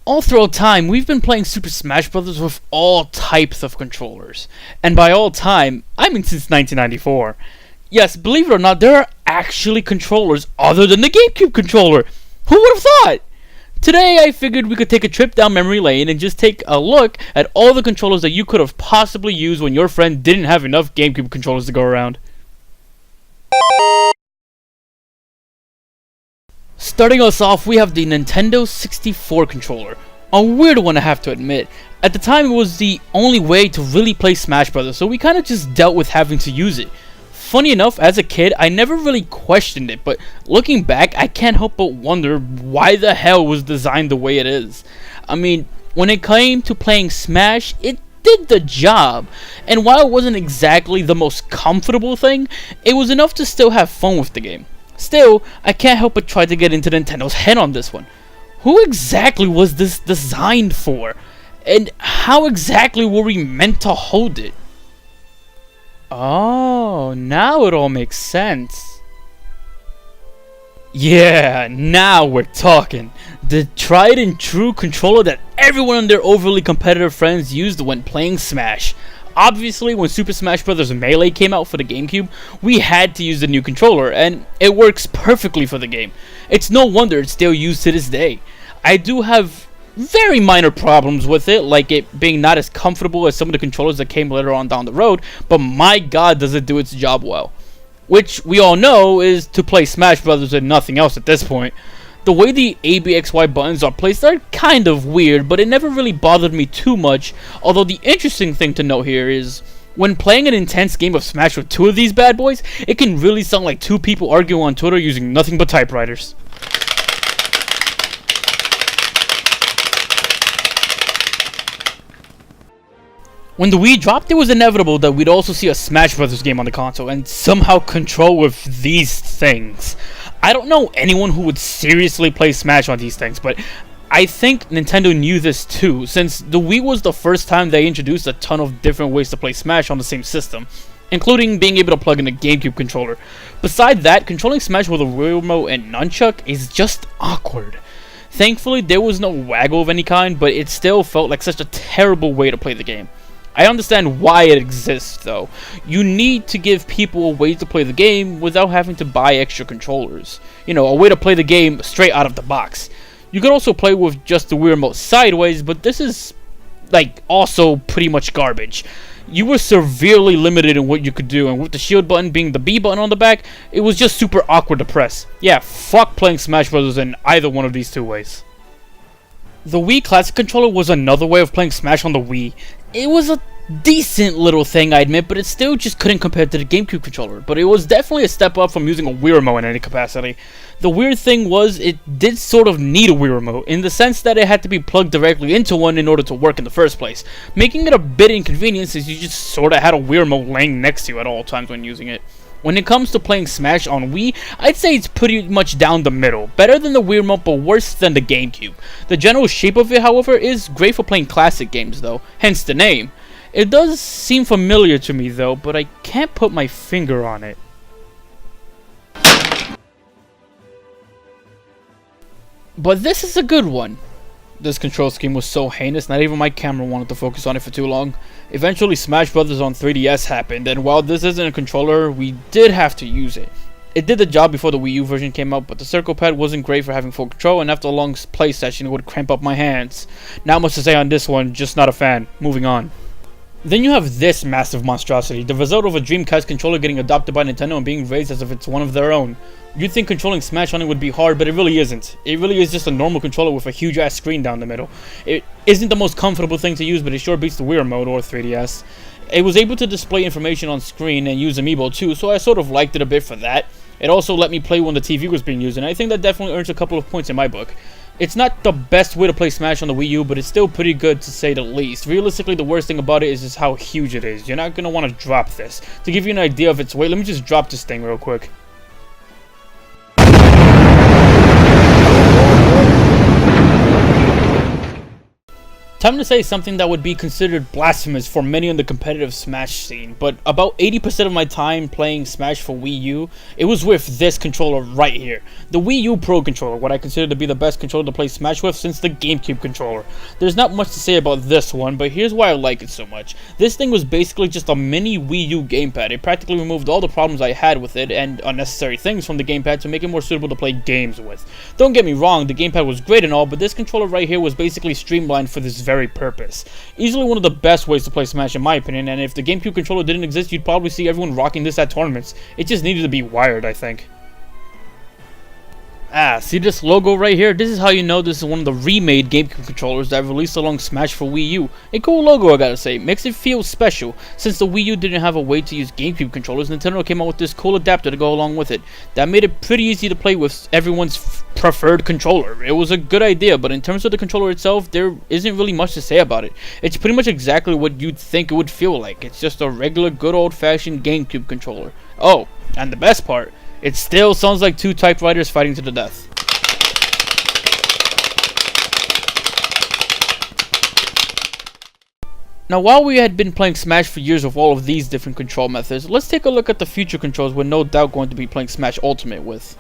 All throughout time, we've been playing Super Smash Bros. With all types of controllers. And by all time, I mean since 1994. Yes, believe it or not, there are actually controllers other than the GameCube controller. Who would have thought? Today, I figured we could take a trip down memory lane and just take a look at all the controllers that you could have possibly used when your friend didn't have enough GameCube controllers to go around. Starting us off, we have the Nintendo 64 controller. A weird one, I have to admit. At the time, it was the only way to really play Smash Bros., so we kinda just dealt with having to use it. Funny enough, as a kid, I never really questioned it, but looking back, I can't help but wonder why the hell it was designed the way it is. I mean, when it came to playing Smash, it did the job, and while it wasn't exactly the most comfortable thing, it was enough to still have fun with the game. Still, I can't help but try to get into Nintendo's head on this one. Who exactly was this designed for? And how exactly were we meant to hold it? Oh, now it all makes sense. Yeah, now we're talking. The tried and true controller that everyone and their overly competitive friends used when playing Smash. Obviously, when Super Smash Bros. Melee came out for the GameCube, we had to use the new controller, and it works perfectly for the game. It's no wonder it's still used to this day. I do have very minor problems with it, like it being not as comfortable as some of the controllers that came later on down the road, but my god does it do its job well. Which we all know is to play Smash Bros. And nothing else at this point. The way the ABXY buttons are placed are kind of weird, but it never really bothered me too much, although the interesting thing to note here is, when playing an intense game of Smash with two of these bad boys, it can really sound like two people arguing on Twitter using nothing but typewriters. When the Wii dropped, it was inevitable that we'd also see a Smash Bros. Game on the console, and somehow control with these things. I don't know anyone who would seriously play Smash on these things, but I think Nintendo knew this too, since the Wii was the first time they introduced a ton of different ways to play Smash on the same system, including being able to plug in a GameCube controller. Besides that, controlling Smash with a Wii Remote and Nunchuck is just awkward. Thankfully, there was no waggle of any kind, but it still felt like such a terrible way to play the game. I understand why it exists, though. You need to give people a way to play the game without having to buy extra controllers. You know, a way to play the game straight out of the box. You could also play with just the Wii Remote sideways, but this is, like, also pretty much garbage. You were severely limited in what you could do, and with the shield button being the B button on the back, it was just super awkward to press. Yeah, fuck playing Smash Bros. In either one of these two ways. The Wii Classic Controller was another way of playing Smash on the Wii. It was a decent little thing, I admit, but it still just couldn't compare to the GameCube controller. But it was definitely a step up from using a Wii Remote in any capacity. The weird thing was, it did sort of need a Wii Remote, in the sense that it had to be plugged directly into one in order to work in the first place, making it a bit inconvenient since you just sort of had a Wii Remote laying next to you at all times when using it. When it comes to playing Smash on Wii, I'd say it's pretty much down the middle. Better than the Wii Remote, but worse than the GameCube. The general shape of it, however, is great for playing classic games though, hence the name. It does seem familiar to me though, but I can't put my finger on it. But this is a good one. This control scheme was so heinous, not even my camera wanted to focus on it for too long. Eventually Smash Bros. On 3DS happened, and while this isn't a controller, we did have to use it. It did the job before the Wii U version came out, but the circle pad wasn't great for having full control, and after a long play session it would cramp up my hands. Not much to say on this one, just not a fan. Moving on. Then you have this massive monstrosity, the result of a Dreamcast controller getting adopted by Nintendo and being raised as if it's one of their own. You'd think controlling Smash on it would be hard, but it really isn't. It really is just a normal controller with a huge ass screen down the middle. It isn't the most comfortable thing to use, but it sure beats the Wii Remote or 3DS. It was able to display information on screen and use Amiibo too, so I sort of liked it a bit for that. It also let me play when the TV was being used, and I think that definitely earns a couple of points in my book. It's not the best way to play Smash on the Wii U, but it's still pretty good to say the least. Realistically, the worst thing about it is just how huge it is. You're not going to want to drop this. To give you an idea of its weight, let me just drop this thing real quick. Time to say something that would be considered blasphemous for many in the competitive Smash scene, but about 80% of my time playing Smash for Wii U, it was with this controller right here. The Wii U Pro Controller, what I consider to be the best controller to play Smash with since the GameCube controller. There's not much to say about this one, but here's why I like it so much. This thing was basically just a mini Wii U gamepad. It practically removed all the problems I had with it and unnecessary things from the gamepad to make it more suitable to play games with. Don't get me wrong, the gamepad was great and all, but this controller right here was basically streamlined for this very purpose. Easily one of the best ways to play Smash in my opinion, and if the GameCube controller didn't exist, you'd probably see everyone rocking this at tournaments. It just needed to be wired, I think. See this logo right here? This is how you know this is one of the remade GameCube controllers that released along Smash for Wii U. A cool logo, I gotta say. Makes it feel special. Since the Wii U didn't have a way to use GameCube controllers, Nintendo came out with this cool adapter to go along with it. That made it pretty easy to play with everyone's preferred controller. It was a good idea, but in terms of the controller itself, there isn't really much to say about it. It's pretty much exactly what you'd think it would feel like. It's just a regular good old-fashioned GameCube controller. Oh, and the best part, it still sounds like two typewriters fighting to the death. Now, while we had been playing Smash for years with all of these different control methods, let's take a look at the future controls we're no doubt going to be playing Smash Ultimate with.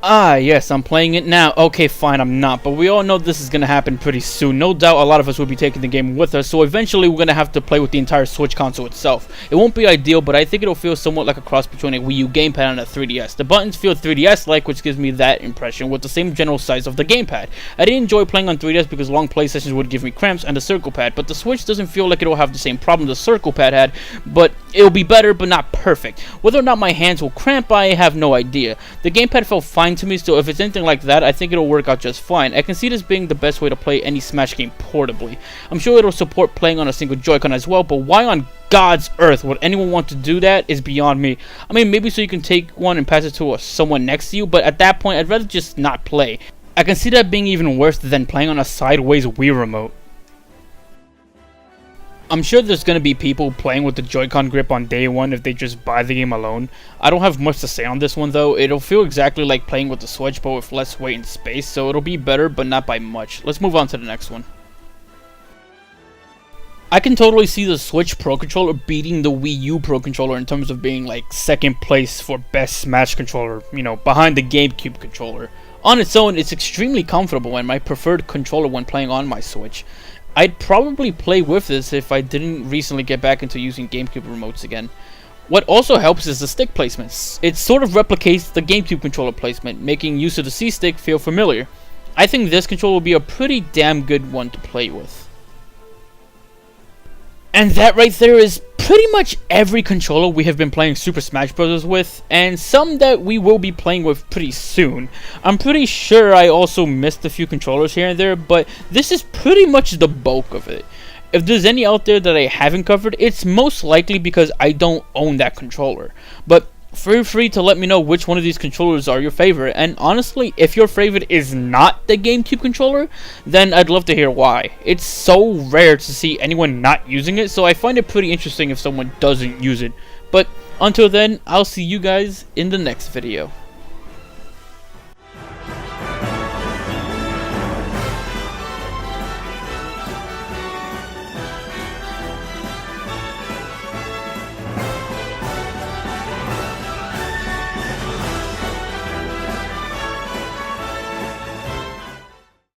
Yes, I'm playing it now. Okay, fine, I'm not, but we all know this is going to happen pretty soon. No doubt a lot of us will be taking the game with us, so eventually we're going to have to play with the entire Switch console itself. It won't be ideal, but I think it'll feel somewhat like a cross between a Wii U gamepad and a 3DS. The buttons feel 3DS-like, which gives me that impression, with the same general size of the gamepad. I didn't enjoy playing on 3DS because long play sessions would give me cramps and the circle pad, but the Switch doesn't feel like it'll have the same problem the circle pad had, but it'll be better, but not perfect. Whether or not my hands will cramp, I have no idea. The gamepad felt fine to me, so if it's anything like that, I think it'll work out just fine. I can see this being the best way to play any Smash game portably. I'm sure it'll support playing on a single Joy-Con as well, but why on God's earth would anyone want to do that is beyond me. I mean, maybe so you can take one and pass it to someone next to you, but at that point, I'd rather just not play. I can see that being even worse than playing on a sideways Wii remote. I'm sure there's going to be people playing with the Joy-Con grip on day one if they just buy the game alone. I don't have much to say on this one though. It'll feel exactly like playing with the Switch but with less weight and space, so it'll be better but not by much. Let's move on to the next one. I can totally see the Switch Pro Controller beating the Wii U Pro Controller in terms of being like second place for best Smash controller, you know, behind the GameCube controller. On its own, it's extremely comfortable and my preferred controller when playing on my Switch. I'd probably play with this if I didn't recently get back into using GameCube remotes again. What also helps is the stick placements. It sort of replicates the GameCube controller placement, making use of the C-stick feel familiar. I think this controller will be a pretty damn good one to play with. And that right there is pretty much every controller we have been playing Super Smash Bros. With, and some that we will be playing with pretty soon. I'm pretty sure I also missed a few controllers here and there, but this is pretty much the bulk of it. If there's any out there that I haven't covered, it's most likely because I don't own that controller. But feel free to let me know which one of these controllers are your favorite, and honestly, if your favorite is not the GameCube controller, then I'd love to hear why. It's so rare to see anyone not using it, so I find it pretty interesting if someone doesn't use it. But until then, I'll see you guys in the next video.